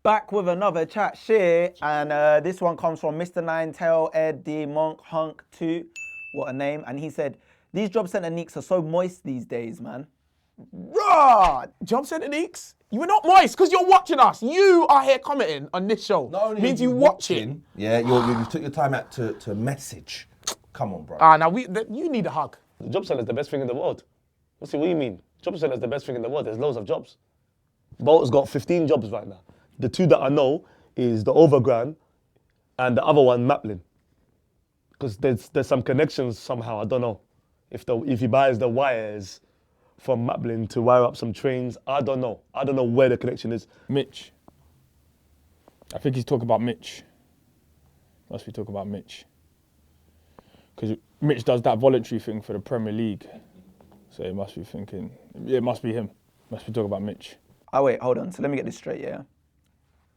Back with another chat shit, and this one comes from Mr. Ninetail Ed D Monk Hunk 2. What a name. And he said, these job centre neeks are so moist these days, man. Raw! Job Centre Neeks? You were not moist because you're watching us. You are here commenting on this show. Not only means are you watching. Yeah, you took your time out to message. Come on, bro. Now you need a hug. The job centre is the best thing in the world. What do you mean? Job centre is the best thing in the world. There's loads of jobs. Bolt's got 15 jobs right now. The two that I know is the Overground and the other one, Maplin. Because there's some connections somehow, I don't know. If he buys the wires from Maplin to wire up some trains, I don't know. I don't know where the connection is. Mitch. I think he's talking about Mitch. Must be talking about Mitch. Because Mitch does that voluntary thing for the Premier League. So he must be thinking, yeah, it must be him. Must be talking about Mitch. Oh wait, hold on. So let me get this straight, yeah?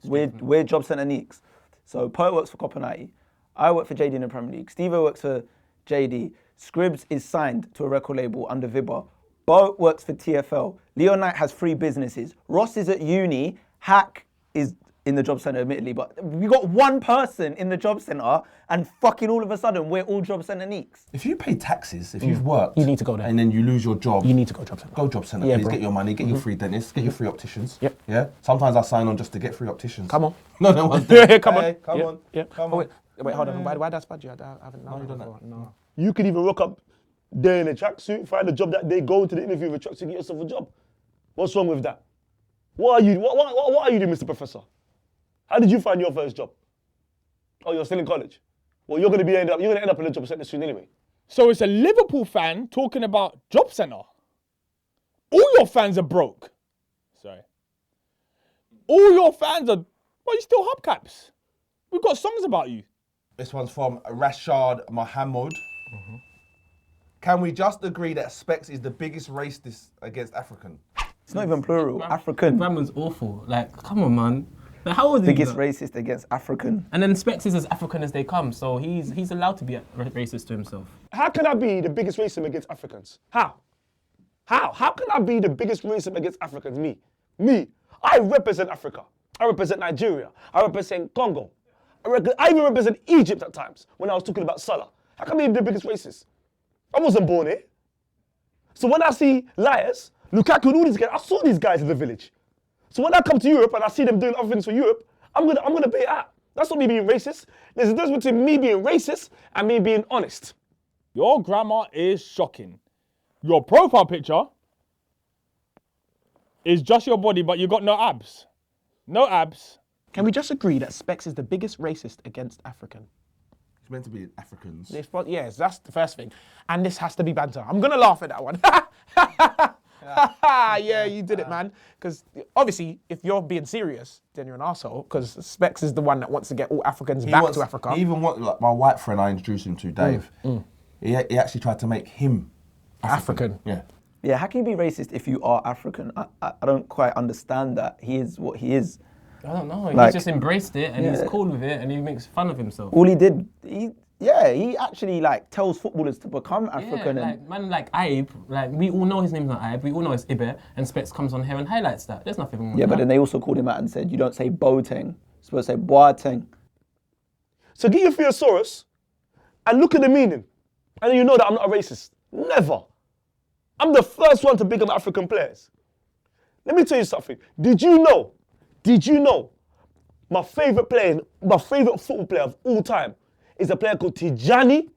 We're job centre neeks. So Poet works for Copenhagen. I work for JD in the Premier League. Steve works for JD. Skribz is signed to a record label under Vibber. Bo works for TFL. Leo Knight has 3 businesses. Ross is at uni. Hack is in the job centre, admittedly, but we got one person in the job centre, and fucking all of a sudden we're all job centre neeks. If you pay taxes, if you've worked, You need to go there. and then you lose your job, You need to go job centre. go job centre. Yeah, please bro. get your money, get your free dentists, get your free opticians. Yep. Yeah. Sometimes I sign on just to get free opticians. Come on. No one's Yeah, come on. Hey, come Yeah, on. yeah. Come Oh, on. wait, hold on. Why that's bad? I haven't done that. No. You could even rock up there in a tracksuit, find a job that day, go to the interview with a tracksuit, get yourself a job. What's wrong with that? What are you doing, Mr. Professor? How did you find your first job? Oh, you're still in college. Well, you're gonna end up in a job centre soon anyway. So it's a Liverpool fan talking about job centre. All your fans are broke. Sorry. All your fans are, well, you still hubcaps. We've got songs about you. This one's from Rashad Mohammed. Can we just agree that Specs is the biggest racist against African? It's not even plural. African. Grammar's awful. Like, come on, man. Like, how old is he? Biggest racist against African. And then Specs is as African as they come, so he's allowed to be racist to himself. How can I be the biggest racism against Africans? How? How can I be the biggest racism against Africans? Me. I represent Africa. I represent Nigeria. I represent Congo. I even represent Egypt at times when I was talking about Salah. How can I be the biggest racist? I wasn't born here. So when I see liars, Lukaku and all these guys, I saw these guys in the village. So when I come to Europe and I see them doing other things for Europe, I'm gonna pay it out. That's not me being racist. There's a difference between me being racist and me being honest. Your grammar is shocking. Your profile picture is just your body, but you got no abs. No abs. Can we just agree that Specs is the biggest racist against African? It's meant to be Africans. Yes, that's the first thing. And this has to be banter. I'm going to laugh at that one. Yeah, you did it, man. Because obviously, if you're being serious, then you're an arsehole. Because Specs is the one that wants to get all Africans back to Africa. He even wants, like my white friend I introduced him to, Dave, he actually tried to make him African. Yeah. Yeah, how can you be racist if you are African? I don't quite understand that. He is what he is. I don't know. Like, He's just embraced it and he's yeah. cool with it and he makes fun of himself. All he did, he actually like tells footballers to become African. Yeah, like, man like Aib, like we all know his name's not Aib, we all know it's Ibe, and Specs comes on here and highlights that. There's nothing wrong with Yeah, that. but then they also called him out and said, you don't say Boateng, you're supposed to say Boateng. So get your thesaurus and look at the meaning. And then you know that I'm not a racist. Never. I'm the first one to big up African players. Let me tell you something. Did you know my favourite football player of all time is a player called Tijani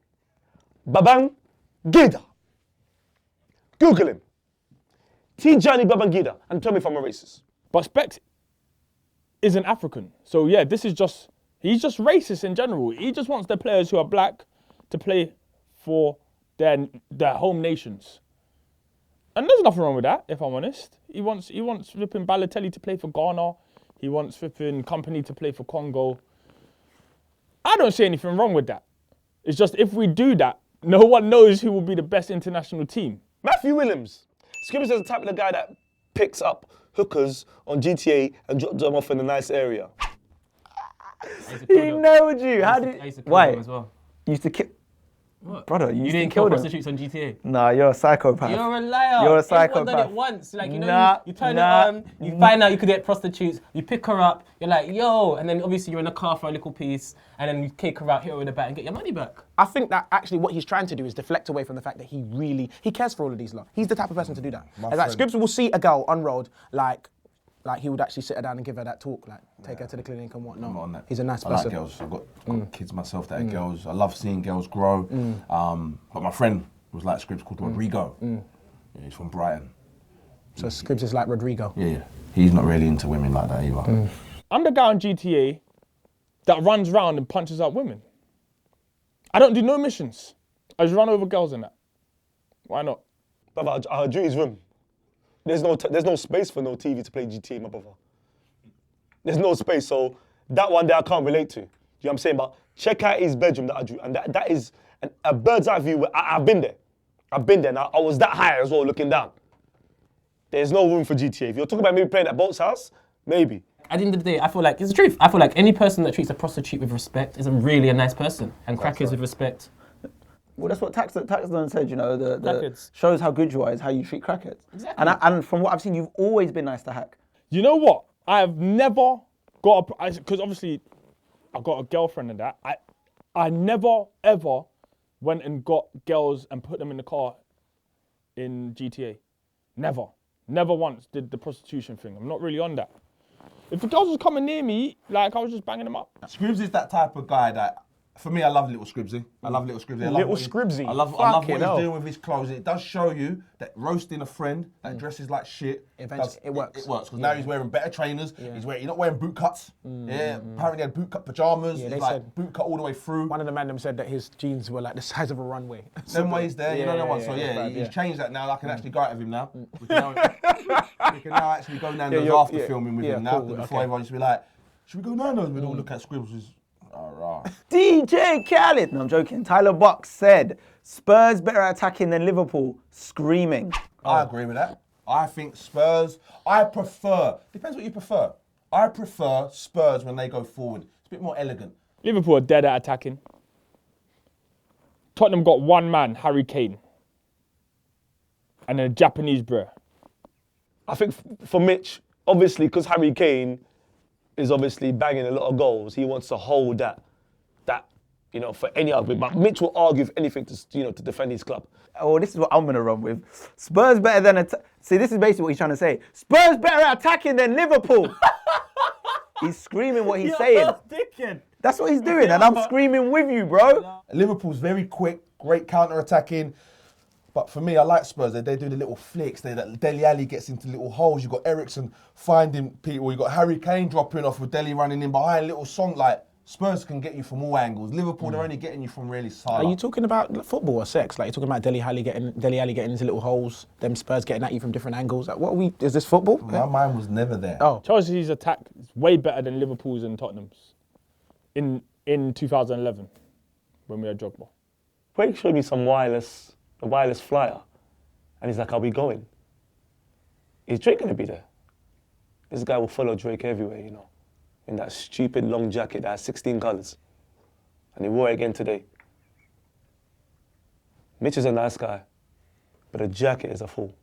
Babangida. Google him. Tijani Babangida and tell me if I'm a racist. But Specs isn't African. So yeah, he's just racist in general. He just wants the players who are black to play for their home nations. And there's nothing wrong with that, if I'm honest. He wants flipping Balotelli to play for Ghana. He wants flipping Company to play for Congo. I don't see anything wrong with that. It's just if we do that, no one knows who will be the best international team. Matthew Williams. Skribz is the type of the guy that picks up hookers on GTA and drops them off in a nice area. He nailed you. How did? I used to kill Why? them as well. You used to kill. What? Brother, you You used to didn't kill kill them. prostitutes on GTA. Nah, you're a psychopath. You're a liar. You're a Everyone psychopath. done it once. Like, you know, Nah, you turn nah, it on, you find out you could get prostitutes, you pick her up, you're like, yo, and then obviously you're in a car for a little piece, and then you take her out, hit her with a bat, and get your money back. I think that actually what he's trying to do is deflect away from the fact that he cares for all of these lot. He's the type of person to do that. And like friend. Skribz will see a girl on road, like he would actually sit her down and give her that talk, like take her to the clinic and whatnot. I'm on that. He's a nice I person. like girls. I've got kids myself that are girls. I love seeing girls grow. But my friend was like Skribz called Rodrigo. Yeah, he's from Brighton. So Skribz is like Rodrigo. Yeah. He's not really into women like that either. I'm the guy on GTA that runs round and punches out women. I don't do no missions. I just run over girls and that. Why not? Brother, our duty's room. There's no space for no TV to play GTA, my brother. There's no space, so that one there I can't relate to. You know what I'm saying? But check out his bedroom that I drew, and that is a bird's eye view. I've been there. I've been there. Now I was that high as well, looking down. There's no room for GTA. If you're talking about maybe playing at Bolt's house, maybe. At the end of the day, I feel like, it's the truth, I feel like any person that treats a prostitute with respect is really a nice person, and crackers with respect. Well, that's what Taxdon said, you know, the Crackheads. shows how good you are is how you treat crackheads. Exactly. And from what I've seen, you've always been nice to Hack. You know what? I have never got because obviously I got a girlfriend and that. I never ever went and got girls and put them in the car in GTA. Never once did the prostitution thing. I'm not really on that. If the girls was coming near me, like I was just banging them up. Skribz is that type of guy that, for me, I love little Skribzy. I love little Skribzy. I love Little what Skribzy. I love what Fucking he's hell. doing with his clothes. It does show you that roasting a friend that dresses like shit. Eventually, it works. It works because now he's wearing better trainers. He's not wearing boot cuts. Apparently he had boot cut pajamas. Yeah, He's they like said- boot cut all the way through. One of the man said that his jeans were like the size of a runway. Them ways there, you know that one. So he's changed that now. I can actually go out with him now. We can now actually go Nando's after filming with him now. cool, Before okay. everyone used to be like, should we go Nando's? We'd all look at Skribz. Alright. DJ Khaled. No, I'm joking. Tyler Box said, Spurs better at attacking than Liverpool. Screaming. I agree with that. I think Spurs, depends what you prefer. I prefer Spurs when they go forward. It's a bit more elegant. Liverpool are dead at attacking. Tottenham got one man, Harry Kane, and a Japanese bro. I think for Mitch, obviously, because Harry Kane is obviously banging a lot of goals, he wants to hold that, for any argument. But Mitch will argue for anything to defend his club. Oh, this is what I'm going to run with. Spurs better than... See, this is basically what he's trying to say. Spurs better at attacking than Liverpool. He's screaming what he's saying. That's what he's doing, and I'm screaming with you, bro. Liverpool's very quick, great counter-attacking. But for me, I like Spurs. They do the little flicks. Dele Alli gets into little holes. You've got Eriksen finding people. You've got Harry Kane dropping off with Dele running in behind. Little song like Spurs can get you from all angles. Liverpool, they're only getting you from really Salah. Are you talking about football or sex? Like you're talking about Dele Alli getting into little holes, them Spurs getting at you from different angles. Like what are we? Is this football? My mind was never there. Oh, Chelsea's attack is way better than Liverpool's and Tottenham's in 2011 when we had Drogba. Drake showed me a wireless flyer, and he's like, "Are we going? Is Drake gonna be there?" This guy will follow Drake everywhere, in that stupid long jacket that has 16 colours, and he wore it again today. Mitch is a nice guy, but a jacket is a fool.